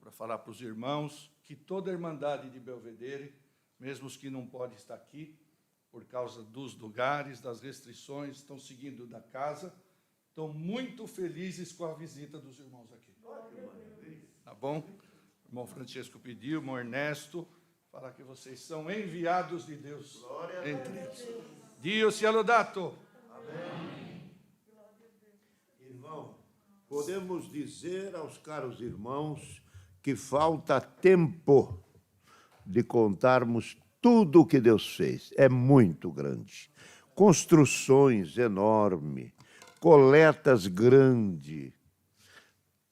para falar para os irmãos que toda a Irmandade de Belvedere, mesmo os que não podem estar aqui, por causa dos lugares, das restrições, estão seguindo da casa, estão muito felizes com a visita dos irmãos aqui. Tá bom? O irmão Francisco pediu, o irmão Ernesto, falar que vocês são enviados de Deus entre eles. Dio sia lodato. Amém. Irmão, podemos dizer aos caros irmãos que falta tempo de contarmos tudo o que Deus fez. É muito grande. Construções enormes, coletas grandes,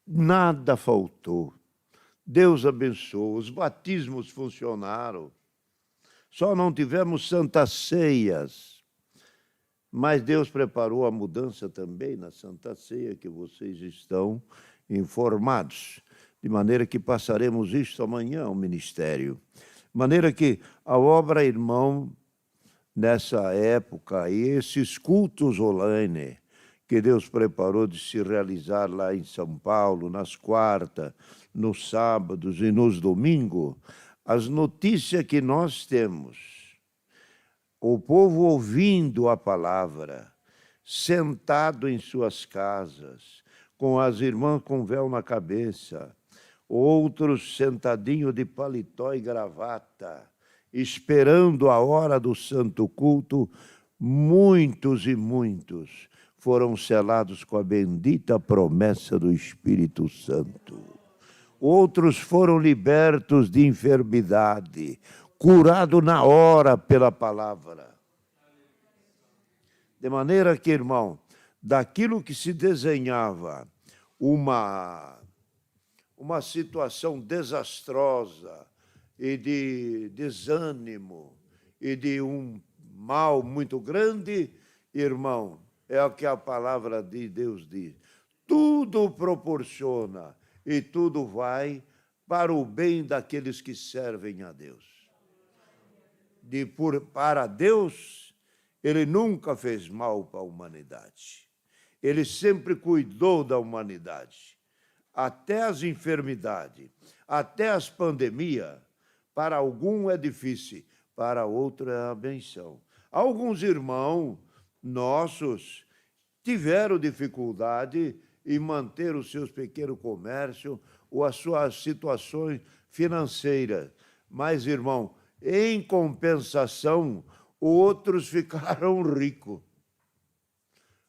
nada faltou. Deus abençoou, os batismos funcionaram. Só não tivemos santas ceias, mas Deus preparou a mudança também na Santa Ceia, que vocês estão informados. De maneira que passaremos isto amanhã ao ministério. De maneira que a obra, irmão, nessa época, e esses cultos online que Deus preparou de se realizar lá em São Paulo, nas quartas, nos sábados e nos domingos, as notícias que nós temos, o povo ouvindo a palavra, sentado em suas casas, com as irmãs com véu na cabeça, outros sentadinhos de paletó e gravata, esperando a hora do santo culto, muitos e muitos foram selados com a bendita promessa do Espírito Santo. Outros foram libertos de enfermidade, curados na hora pela palavra. De maneira que, irmão, daquilo que se desenhava uma situação desastrosa e de desânimo e de um mal muito grande, irmão, é o que a palavra de Deus diz. Tudo proporciona e tudo vai para o bem daqueles que servem a Deus. Para Deus, Ele nunca fez mal para a humanidade. Ele sempre cuidou da humanidade. Até as enfermidades, até as pandemias, para algum é difícil, para outro é a benção. Alguns irmãos nossos tiveram dificuldade em manter os seus pequenos comércios ou as suas situações financeiras. Mas, irmão, em compensação, outros ficaram ricos.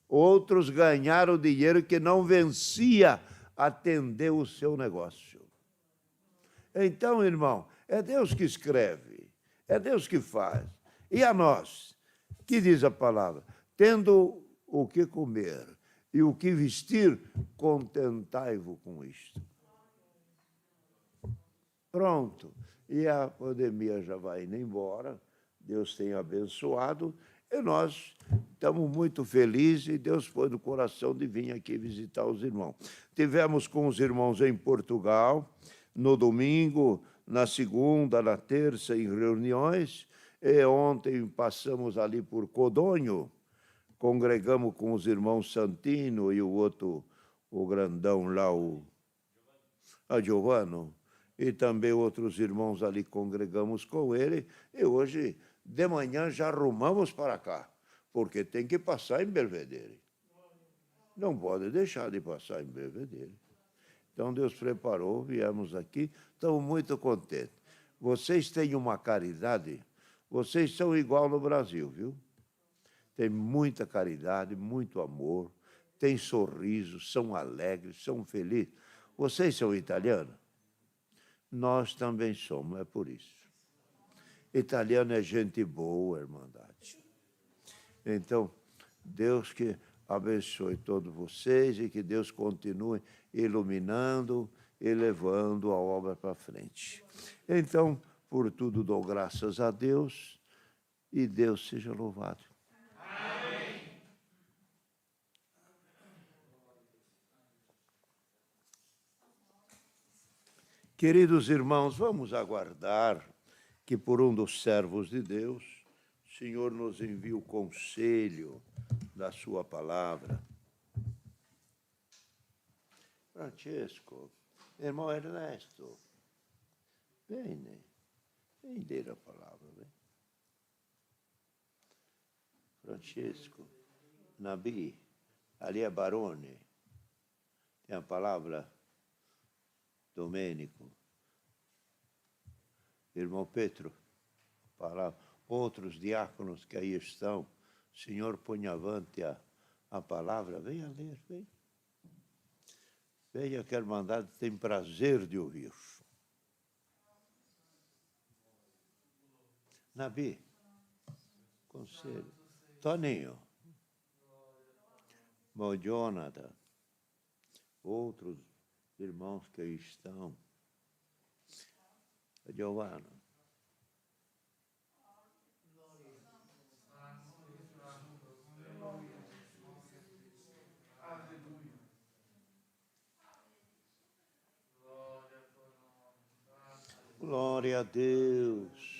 Outros ganharam dinheiro que não vencia atender o seu negócio. Então, irmão, é Deus que escreve, é Deus que faz. E a nós, que diz a palavra, tendo o que comer e o que vestir, contentai-vos com isto. Pronto. E a pandemia já vai indo embora, Deus tem abençoado, e nós estamos muito felizes, e Deus pôs no coração de vir aqui visitar os irmãos. Tivemos com os irmãos em Portugal, no domingo, na segunda, na terça, em reuniões, e ontem passamos ali por Codonho, congregamos com os irmãos Santino e o outro, o grandão lá, a Giovano, e também outros irmãos ali congregamos com ele, e hoje, de manhã, já arrumamos para cá, porque tem que passar em Belvedere. Não pode deixar de passar em Belvedere. Então, Deus preparou, viemos aqui, estamos muito contentes. Vocês têm uma caridade, vocês são igual no Brasil, viu? Tem muita caridade, muito amor, tem sorriso, são alegres, são felizes. Vocês são italianos? Nós também somos, é por isso. Italiano é gente boa, irmandade. Então, Deus que abençoe todos vocês e que Deus continue iluminando e levando a obra para frente. Então, por tudo dou graças a Deus e Deus seja louvado. Amém. Queridos irmãos, vamos aguardar que por um dos servos de Deus, o Senhor nos envie o conselho da sua palavra. Francesco, Irmão Ernesto, vem ler a palavra. Vem. Francesco, Nabi, ali é Barone. Tem a palavra, Domênico. Irmão Pedro, palavra. Outros diáconos que aí estão, Senhor, põe avante a palavra. Venha ler, vem. Venha que a Irmandade tem prazer de ouvir. Nabi, conselho. Toninho, irmão Jonathan, outros irmãos que aí estão. Giovanna. Glória a Deus.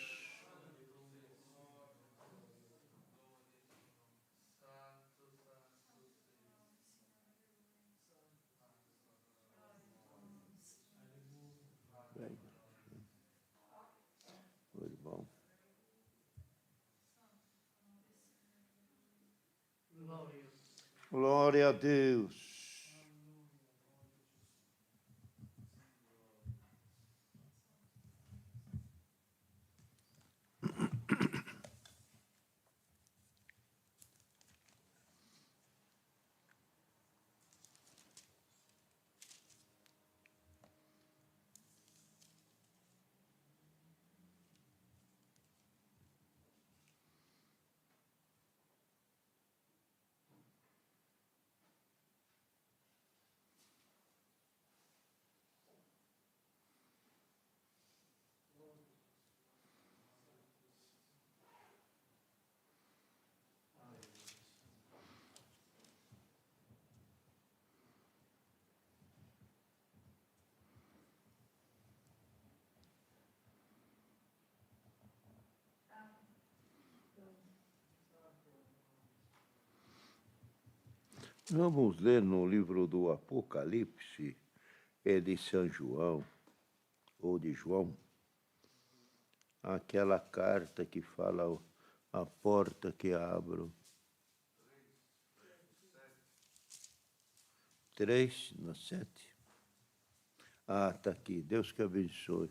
Muito bom. Glória a Deus. Vamos ler no livro do Apocalipse, é de São João, ou de João, aquela carta que fala a porta que abro. 3, no 7. Ah, está aqui. Deus que abençoe.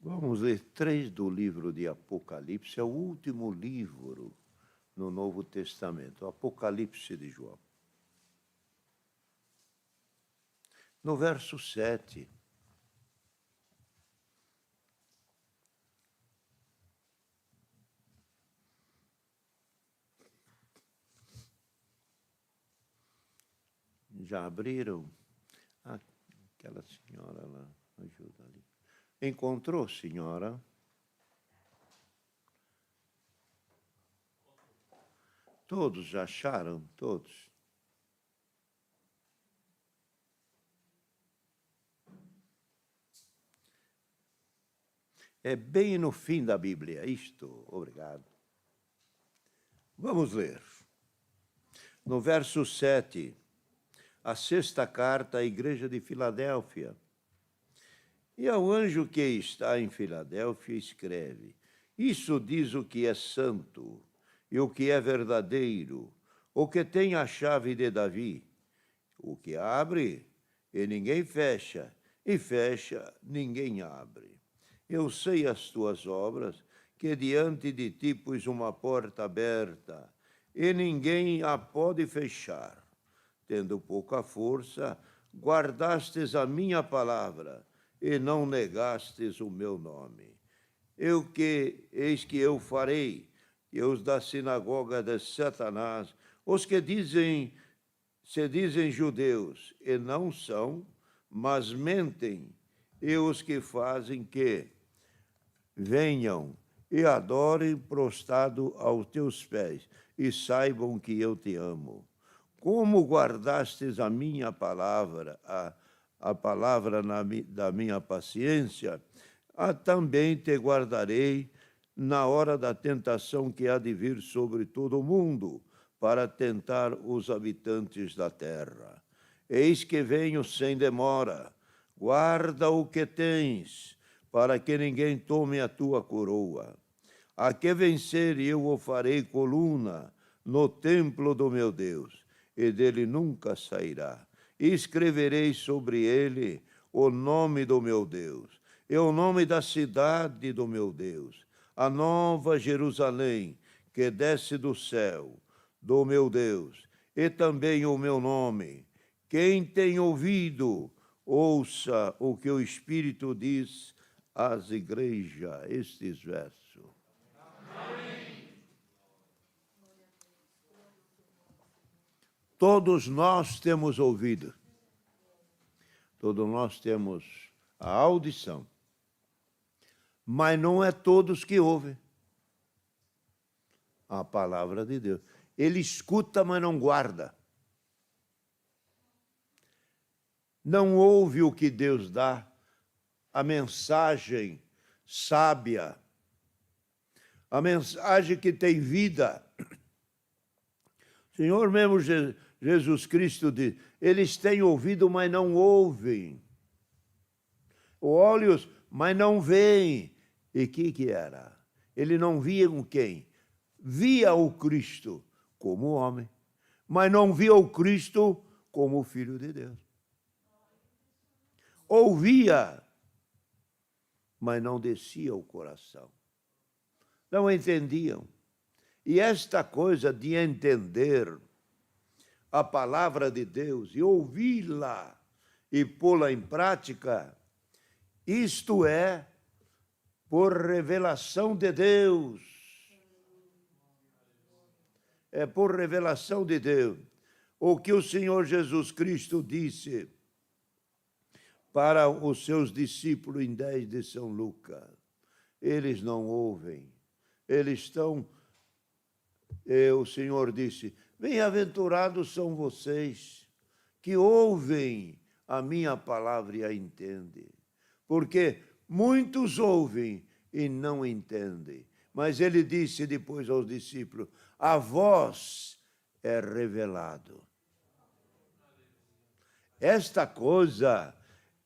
Vamos ler 3 do livro de Apocalipse, é o último livro no Novo Testamento, o Apocalipse de João. No verso 7. Já abriram? Aquela senhora lá, ajuda ali. Encontrou, senhora? Todos já acharam? Todos? É bem no fim da Bíblia, isto. Obrigado. Vamos ler. No verso 7, a 6ª carta à igreja de Filadélfia. E ao anjo que está em Filadélfia escreve: isso diz o que é santo, e o que é verdadeiro, o que tem a chave de Davi, o que abre e ninguém fecha, e fecha, ninguém abre. Eu sei as tuas obras, que diante de ti pus uma porta aberta, e ninguém a pode fechar. Tendo pouca força, guardastes a minha palavra, e não negastes o meu nome. Eis que eu farei, e os da sinagoga de Satanás, os que se dizem judeus, e não são, mas mentem, e os que fazem que venham e adorem prostrado aos teus pés, e saibam que eu te amo. Como guardastes a minha palavra, a palavra da minha paciência, também te guardarei na hora da tentação que há de vir sobre todo o mundo, para tentar os habitantes da terra. Eis que venho sem demora. Guarda o que tens, para que ninguém tome a tua coroa. A que vencer, eu o farei coluna no templo do meu Deus, e dele nunca sairá. E escreverei sobre ele o nome do meu Deus, e o nome da cidade do meu Deus, a nova Jerusalém, que desce do céu, do meu Deus, e também o meu nome. Quem tem ouvido, ouça o que o Espírito diz às igrejas. Estes versos. Todos nós temos ouvido, todos nós temos a audição, mas não é todos que ouvem a palavra de Deus. Ele escuta, mas não guarda. Não ouve o que Deus dá, a mensagem sábia, a mensagem que tem vida. O Senhor mesmo Jesus Cristo diz, eles têm ouvido, mas não ouvem. Olhos, mas não veem. E o que era? Ele não via com quem? Via o Cristo como homem, mas não via o Cristo como o Filho de Deus. Ouvia, mas não descia o coração. Não entendiam. E esta coisa de entender a palavra de Deus e ouvi-la e pô-la em prática, isto é por revelação de Deus. É por revelação de Deus. O que o Senhor Jesus Cristo disse para os seus discípulos em 10 de São Lucas. Eles não ouvem. Eles estão... o Senhor disse, bem-aventurados são vocês que ouvem a minha palavra e a entendem. Porque muitos ouvem e não entendem. Mas ele disse depois aos discípulos, a vós é revelado. Esta coisa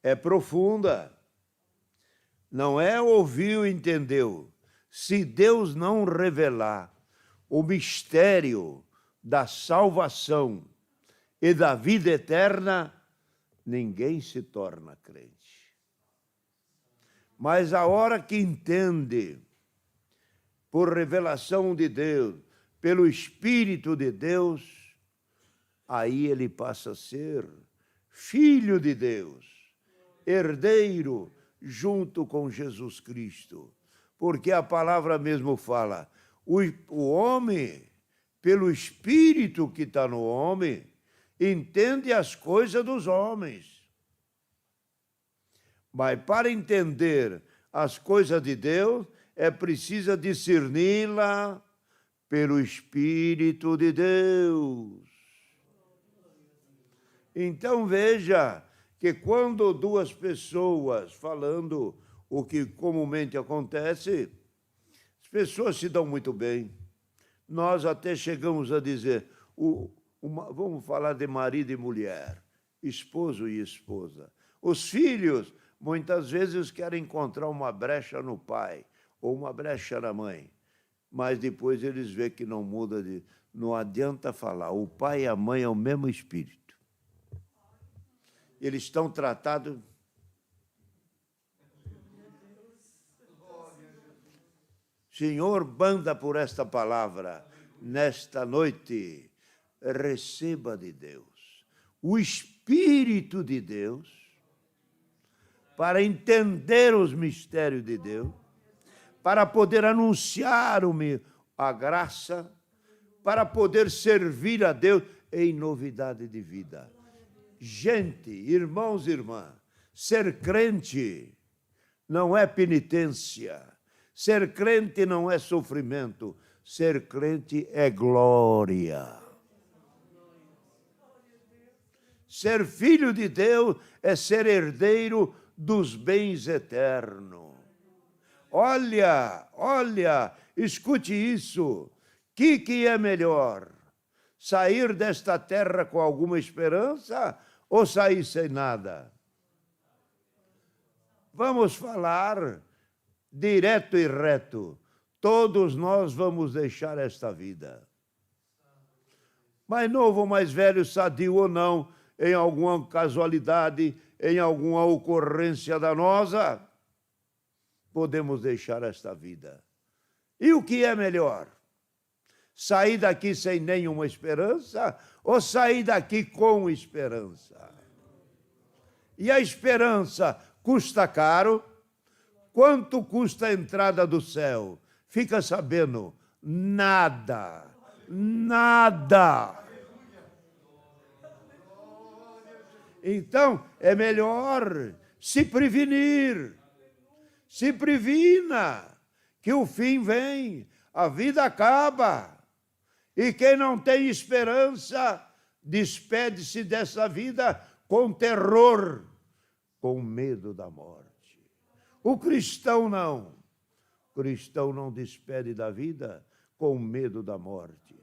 é profunda. Não é ouviu e entendeu. Se Deus não revelar o mistério da salvação e da vida eterna, ninguém se torna crente. Mas a hora que entende, por revelação de Deus, pelo Espírito de Deus, aí ele passa a ser filho de Deus, herdeiro junto com Jesus Cristo. Porque a palavra mesmo fala, o homem, pelo Espírito que está no homem, entende as coisas dos homens. Mas para entender as coisas de Deus, é preciso discerni-la pelo Espírito de Deus. Então veja que quando duas pessoas falando o que comumente acontece, as pessoas se dão muito bem. Nós até chegamos a dizer, vamos falar de marido e mulher, esposo e esposa. Os filhos, muitas vezes, querem encontrar uma brecha no pai ou uma brecha na mãe, mas depois eles veem que não muda, não adianta falar. O pai e a mãe é o mesmo espírito. Eles estão tratados... Senhor, banda por esta palavra, nesta noite, receba de Deus o Espírito de Deus para entender os mistérios de Deus, para poder anunciar a graça, para poder servir a Deus em novidade de vida. Gente, irmãos e irmãs, ser crente não é penitência, ser crente não é sofrimento, ser crente é glória. Ser filho de Deus é ser herdeiro dos bens eternos. Olha, escute isso. Que é melhor? Sair desta terra com alguma esperança ou sair sem nada? Vamos falar direto e reto. Todos nós vamos deixar esta vida. Mais novo, mais velho, sadio ou não, em alguma casualidade, em alguma ocorrência danosa, podemos deixar esta vida. E o que é melhor? Sair daqui sem nenhuma esperança ou sair daqui com esperança? E a esperança custa caro? Quanto custa a entrada do céu? Fica sabendo, nada, nada. Então, é melhor se prevenir. Se previna, que o fim vem, a vida acaba. E quem não tem esperança, despede-se dessa vida com terror, com medo da morte. O cristão não. O cristão não despede da vida com medo da morte.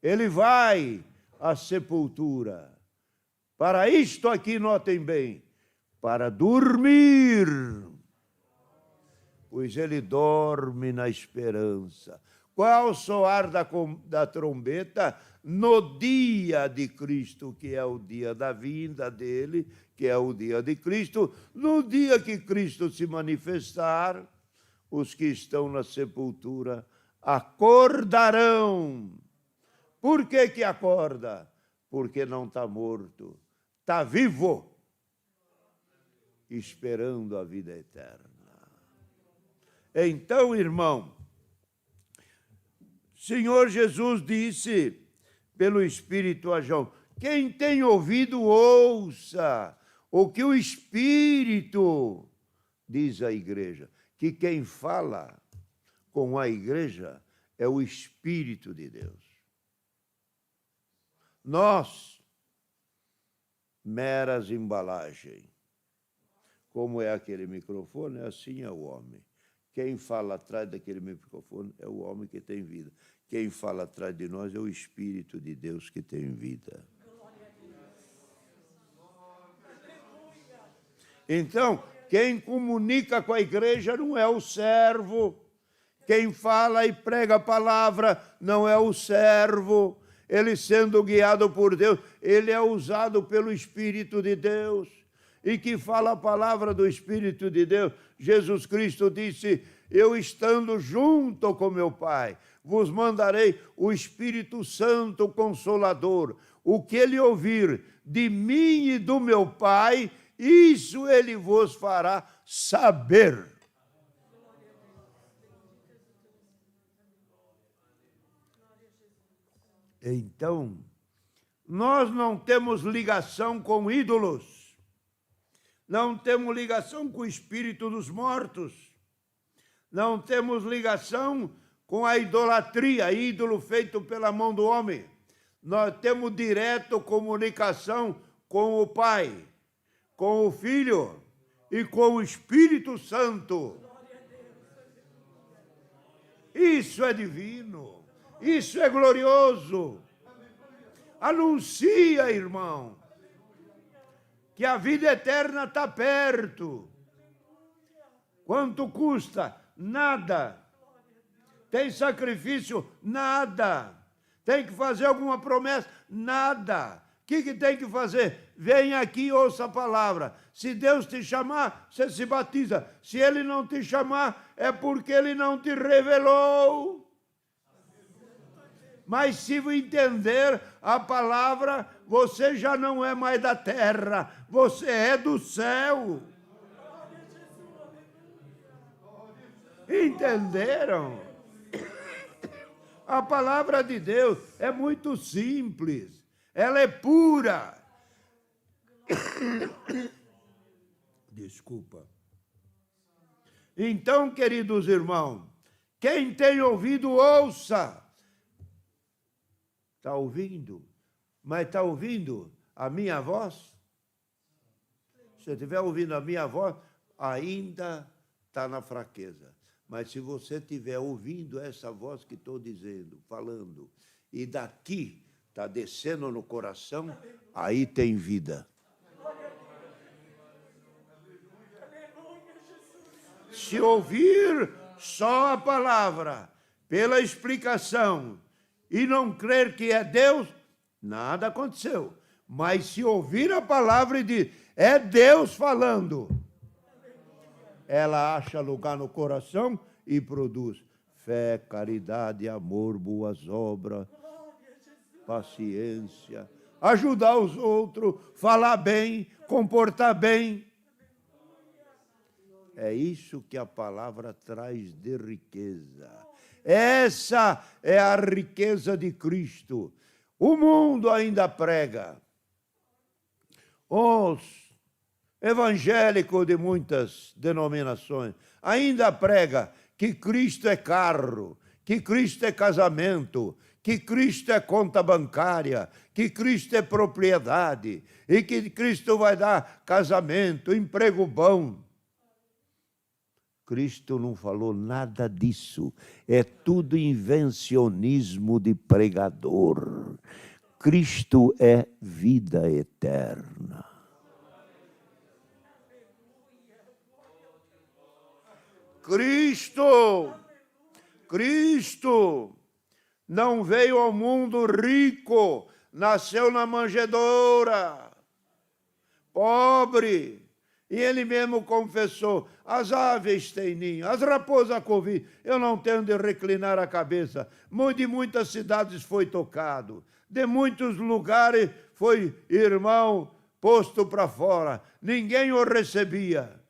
Ele vai à sepultura. Para isto aqui, notem bem, para dormir, pois ele dorme na esperança. Qual o soar da trombeta? No dia de Cristo, que é o dia da vinda dele, que é o dia de Cristo, no dia que Cristo se manifestar, os que estão na sepultura acordarão. Por que que acorda? Porque não está morto, está vivo, esperando a vida eterna. Então, irmão, Senhor Jesus disse pelo Espírito a João, quem tem ouvido, ouça o que o Espírito diz à igreja, que quem fala com a igreja é o Espírito de Deus. Nós, meras embalagens. Como é aquele microfone, assim é o homem. Quem fala atrás daquele microfone é o homem que tem vida. Quem fala atrás de nós é o Espírito de Deus que tem vida. Então, quem comunica com a igreja não é o servo. Quem fala e prega a palavra não é o servo. Ele sendo guiado por Deus, ele é usado pelo Espírito de Deus. E que fala a palavra do Espírito de Deus. Jesus Cristo disse, eu estando junto com meu Pai, vos mandarei o Espírito Santo Consolador. O que ele ouvir de mim e do meu Pai, isso ele vos fará saber. Então, nós não temos ligação com ídolos, não temos ligação com o espírito dos mortos, não temos ligação com a idolatria, ídolo feito pela mão do homem. Nós temos direto comunicação com o Pai, com o Filho e com o Espírito Santo. Isso é divino. Isso é glorioso. Anuncia, irmão, que a vida eterna está perto. Quanto custa? Nada. Tem sacrifício? Nada. Tem que fazer alguma promessa? Nada. O que tem que fazer? Vem aqui e ouça a palavra. Se Deus te chamar, você se batiza. Se Ele não te chamar, é porque Ele não te revelou. Mas se entender a palavra, você já não é mais da terra, você é do céu. Entenderam? A palavra de Deus é muito simples, ela é pura. Desculpa. Então, queridos irmãos, quem tem ouvido, ouça. Está ouvindo? Mas está ouvindo a minha voz? Se estiver ouvindo a minha voz, ainda está na fraqueza. Mas se você estiver ouvindo essa voz que estou dizendo, falando, e daqui está descendo no coração, aí tem vida. Se ouvir só a palavra, pela explicação, e não crer que é Deus, nada aconteceu. Mas se ouvir a palavra e dizer, é Deus falando, ela acha lugar no coração e produz fé, caridade, amor, boas obras, paciência, ajudar os outros, falar bem, comportar bem. É isso que a palavra traz de riqueza. Essa é a riqueza de Cristo. O mundo ainda prega. Os evangélicos de muitas denominações ainda prega que Cristo é carro, que Cristo é casamento, que Cristo é conta bancária, que Cristo é propriedade, e que Cristo vai dar casamento, emprego bom. Cristo não falou nada disso. É tudo invencionismo de pregador. Cristo é vida eterna. Cristo não veio ao mundo rico, nasceu na manjedoura, pobre. E ele mesmo confessou, as aves têm ninho, as raposas covi, eu não tenho de reclinar a cabeça. De muitas cidades foi tocado, de muitos lugares foi irmão posto para fora, ninguém o recebia.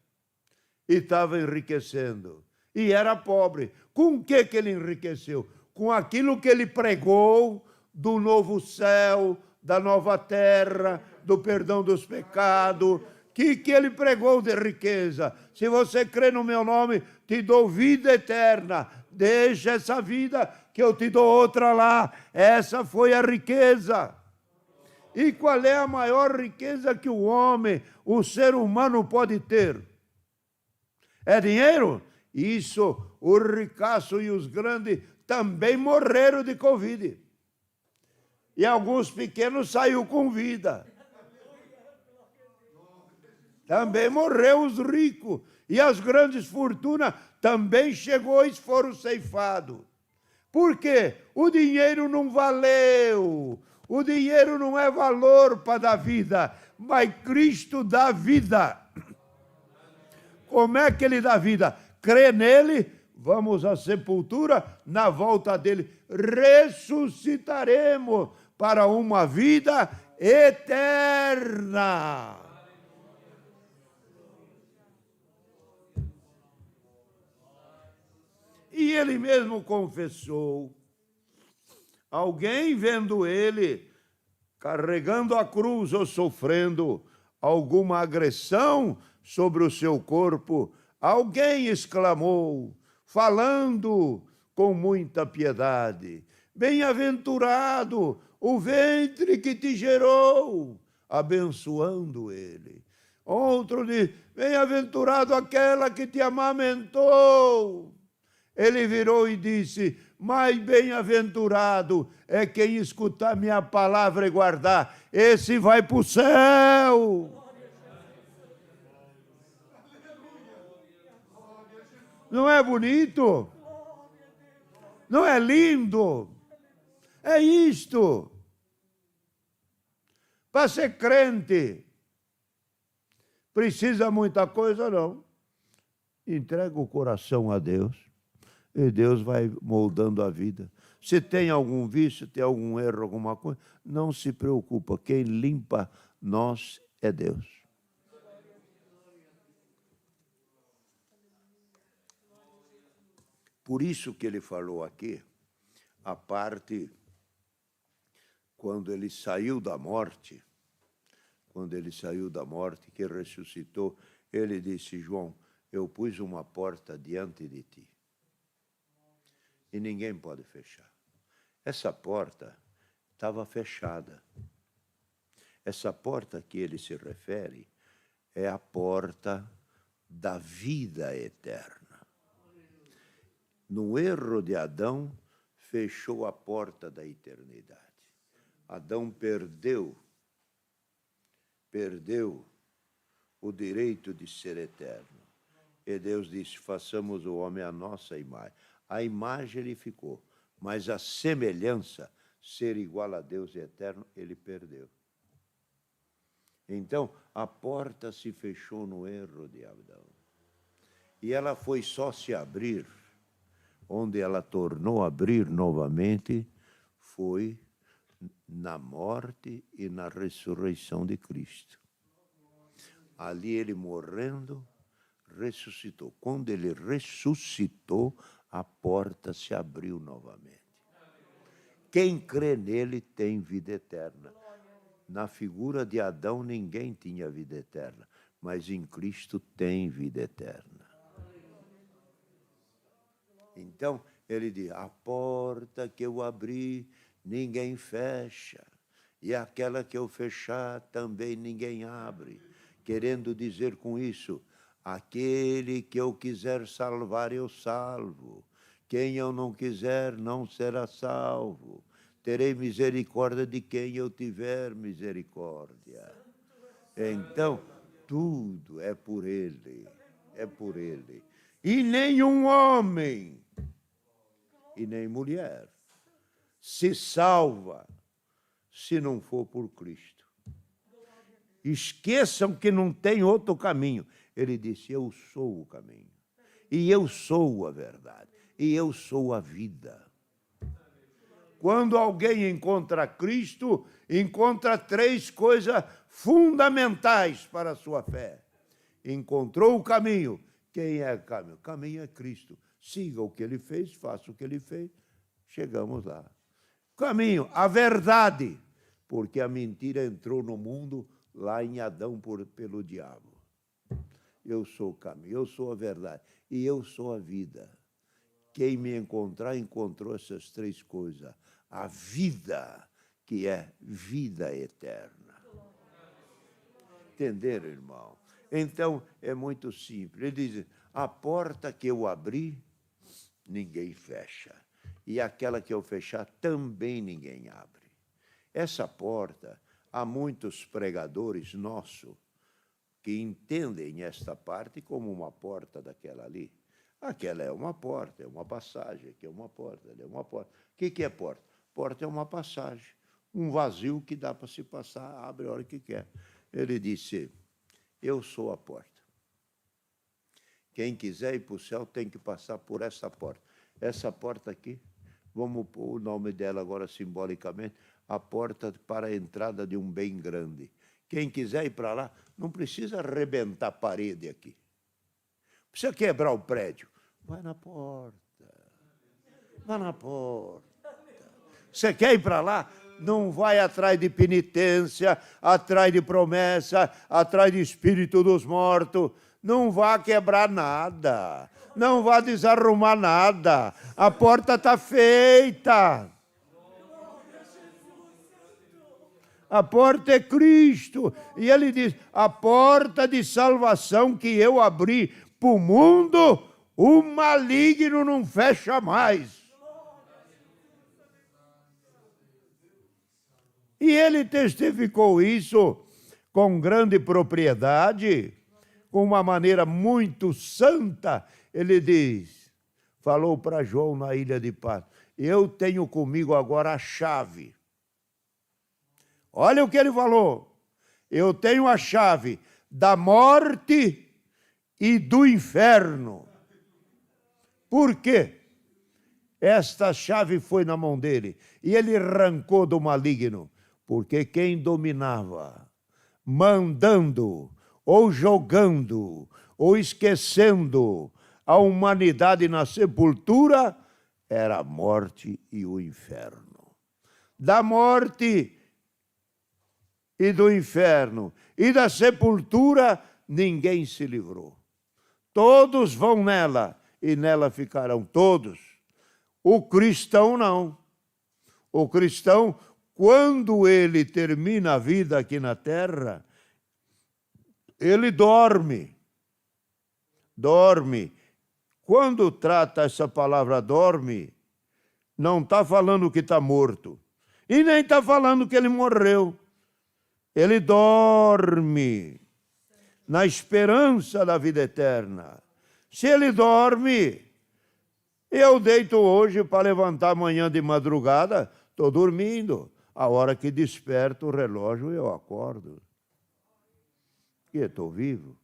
E estava enriquecendo, e era pobre. Com o que ele enriqueceu? Com aquilo que ele pregou do novo céu, da nova terra, do perdão dos pecados, que ele pregou de riqueza. Se você crê no meu nome, te dou vida eterna. Deixa essa vida que eu te dou outra lá. Essa foi a riqueza. E qual é a maior riqueza que o homem, o ser humano pode ter? É dinheiro? Isso, o ricaço e os grandes também morreram de Covid. E alguns pequenos saíram com vida. Também morreu os ricos. E as grandes fortunas também chegou e foram ceifados. Por quê? O dinheiro não valeu. O dinheiro não é valor para dar vida. Mas Cristo dá vida. Como é que ele dá vida? Crê nele, vamos à sepultura, na volta dele ressuscitaremos para uma vida eterna. E ele mesmo confessou. Alguém vendo ele carregando a cruz ou sofrendo alguma agressão sobre o seu corpo, alguém exclamou, falando com muita piedade, bem-aventurado o ventre que te gerou, abençoando ele. Outro diz, bem-aventurado aquela que te amamentou. Ele virou e disse, mas bem-aventurado é quem escutar minha palavra e guardar, esse vai para o céu. Não é bonito? Não é lindo? É isto. Para ser crente, precisa muita coisa, não. Entrega o coração a Deus e Deus vai moldando a vida. Se tem algum vício, tem algum erro, alguma coisa, não se preocupa. Quem limpa nós é Deus. Por isso que ele falou aqui, a parte quando ele saiu da morte, que ressuscitou, ele disse, João, eu pus uma porta diante de ti e ninguém pode fechar. Essa porta estava fechada. Essa porta que ele se refere é a porta da vida eterna. No erro de Adão, fechou a porta da eternidade. Adão perdeu o direito de ser eterno. E Deus disse, façamos o homem à nossa imagem. A imagem ele ficou, mas a semelhança, ser igual a Deus e eterno, ele perdeu. Então, a porta se fechou no erro de Adão. E ela foi só se abrir, onde ela tornou a abrir novamente, foi na morte e na ressurreição de Cristo. Ali ele morrendo, ressuscitou. Quando ele ressuscitou, a porta se abriu novamente. Quem crê nele tem vida eterna. Na figura de Adão, ninguém tinha vida eterna, mas em Cristo tem vida eterna. Então, ele diz, a porta que eu abri, ninguém fecha, e aquela que eu fechar, também ninguém abre. Querendo dizer com isso, aquele que eu quiser salvar, eu salvo. Quem eu não quiser, não será salvo. Terei misericórdia de quem eu tiver misericórdia. Então, tudo é por ele, é por ele. E nenhum homem, e nem mulher, se salva se não for por Cristo. Esqueçam que não tem outro caminho. Ele disse, eu sou o caminho, e eu sou a verdade, e eu sou a vida. Quando alguém encontra Cristo, encontra 3 coisas fundamentais para a sua fé. Encontrou o caminho. Quem é o caminho? O caminho é Cristo. Siga o que ele fez, faça o que ele fez, chegamos lá. Caminho, a verdade, porque a mentira entrou no mundo lá em Adão pelo diabo. Eu sou o caminho, eu sou a verdade e eu sou a vida. Quem me encontrar, encontrou essas 3 coisas. A vida, que é vida eterna. Entenderam, irmão? Então, é muito simples. Ele diz, a porta que eu abri, ninguém fecha. E aquela que eu fechar, também ninguém abre. Essa porta, há muitos pregadores nossos que entendem esta parte como uma porta daquela ali. Aquela é uma porta, é uma passagem, aqui é uma porta, ali é uma porta. O que é porta? Porta é uma passagem, um vazio que dá para se passar, abre a hora que quer. Ele disse, eu sou a porta. Quem quiser ir para o céu tem que passar por essa porta. Essa porta aqui, vamos pôr o nome dela agora simbolicamente, a porta para a entrada de um bem grande. Quem quiser ir para lá, não precisa arrebentar a parede aqui. Precisa quebrar o prédio. Vai na porta. Vai na porta. Você quer ir para lá? Não vai atrás de penitência, atrás de promessa, atrás de espírito dos mortos. Não vá quebrar nada. Não vá desarrumar nada. A porta está feita. A porta é Cristo. E ele diz, a porta de salvação que eu abri para o mundo, o maligno não fecha mais. E ele testificou isso com grande propriedade, com uma maneira muito santa. Ele diz, falou para João na ilha de Páscoa, eu tenho comigo agora a chave. Olha o que ele falou. Eu tenho a chave da morte e do inferno. Por quê? Esta chave foi na mão dele e ele arrancou do maligno. Porque quem dominava, mandando, ou jogando, ou esquecendo a humanidade na sepultura, era a morte e o inferno. Da morte e do inferno e da sepultura, ninguém se livrou. Todos vão nela e nela ficarão todos. O cristão não. O cristão, quando ele termina a vida aqui na terra, ele dorme. Dorme. Quando trata essa palavra dorme, não está falando que está morto. E nem está falando que ele morreu. Ele dorme na esperança da vida eterna. Se ele dorme, eu deito hoje para levantar amanhã de madrugada, estou dormindo. A hora que desperto o relógio, eu acordo. E estou vivo.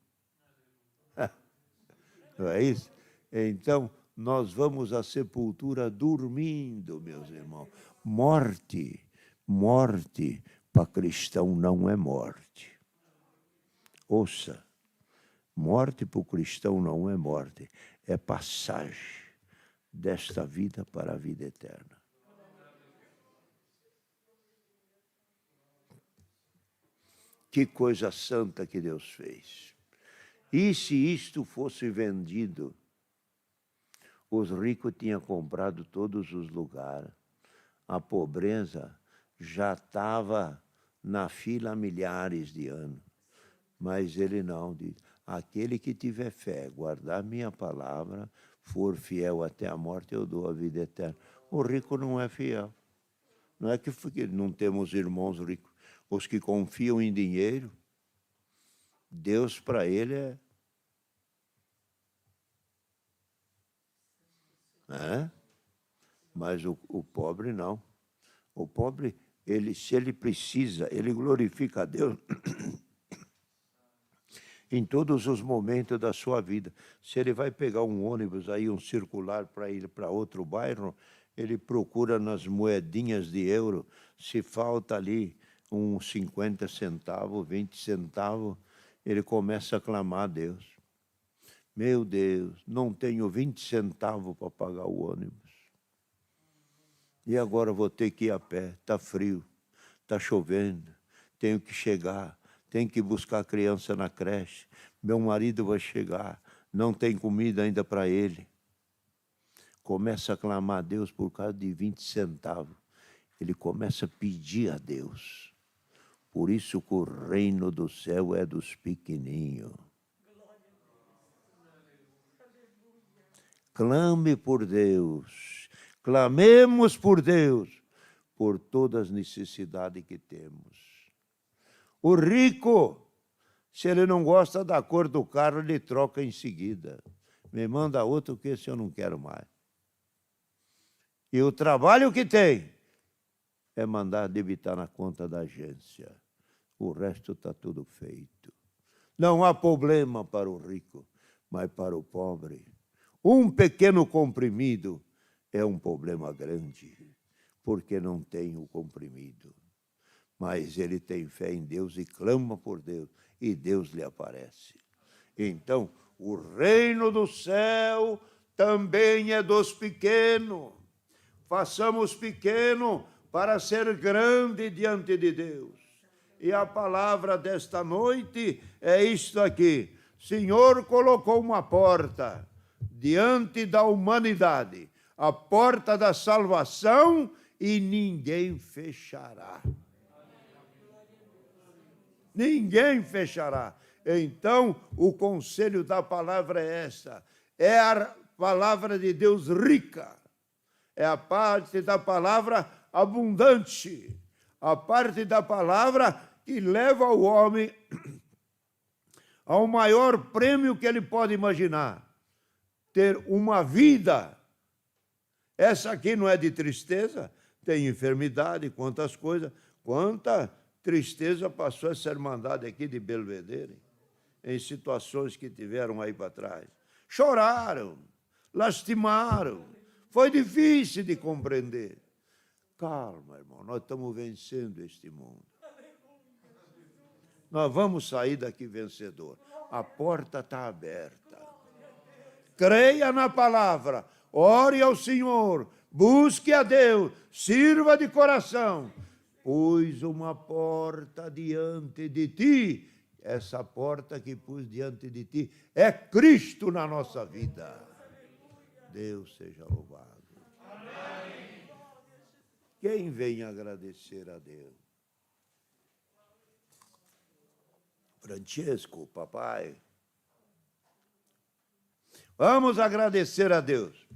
Não é isso? Então, nós vamos à sepultura dormindo, meus irmãos. Morte para cristão não é morte. Ouça, morte para o cristão não é morte, é passagem desta vida para a vida eterna. Que coisa santa que Deus fez. E se isto fosse vendido, os ricos tinham comprado todos os lugares, a pobreza já estava na fila há milhares de anos. Mas ele não diz, aquele que tiver fé, guardar minha palavra, for fiel até a morte, eu dou a vida eterna. O rico não é fiel. Não é que não temos irmãos ricos. Os que confiam em dinheiro, Deus para ele é. Mas o pobre não. O pobre, se ele precisa, ele glorifica a Deus em todos os momentos da sua vida. Se ele vai pegar um ônibus, aí um circular para ir para outro bairro, ele procura nas moedinhas de euro, se falta ali uns 50 centavos, 20 centavos, ele começa a clamar a Deus. Meu Deus, não tenho 20 centavos para pagar o ônibus. E agora vou ter que ir a pé, está frio, está chovendo, tenho que chegar, tenho que buscar a criança na creche, meu marido vai chegar, não tem comida ainda para ele. Começa a clamar a Deus por causa de 20 centavos. Ele começa a pedir a Deus. Por isso que o reino do céu é dos pequeninhos. Clame por Deus. Clamemos por Deus, por todas as necessidades que temos. O rico, se ele não gosta da cor do carro, ele troca em seguida. Me manda outro que esse eu não quero mais. E o trabalho que tem é mandar debitar na conta da agência. O resto está tudo feito. Não há problema para o rico, mas para o pobre. Um pequeno comprimido é um problema grande, porque não tem o comprimido. Mas ele tem fé em Deus e clama por Deus, e Deus lhe aparece. Então, o reino do céu também é dos pequenos. Façamos pequeno para ser grande diante de Deus. E a palavra desta noite é isto aqui. Senhor colocou uma porta diante da humanidade, a porta da salvação, e ninguém fechará. Ninguém fechará. Então, o conselho da palavra é esta. É a palavra de Deus rica. É a parte da palavra abundante. A parte da palavra que leva o homem ao maior prêmio que ele pode imaginar. Ter uma vida. Essa aqui não é de tristeza, tem enfermidade, quantas coisas, quanta tristeza passou essa irmandade aqui de Belvedere, em situações que tiveram aí para trás. Choraram, lastimaram, foi difícil de compreender. Calma, irmão, nós estamos vencendo este mundo. Nós vamos sair daqui vencedor. A porta está aberta. Creia na palavra, ore ao Senhor, busque a Deus, sirva de coração. Pus uma porta diante de ti. Essa porta que pus diante de ti é Cristo na nossa vida. Deus seja louvado. Amém. Quem vem agradecer a Deus? Francesco, papai. Vamos agradecer a Deus.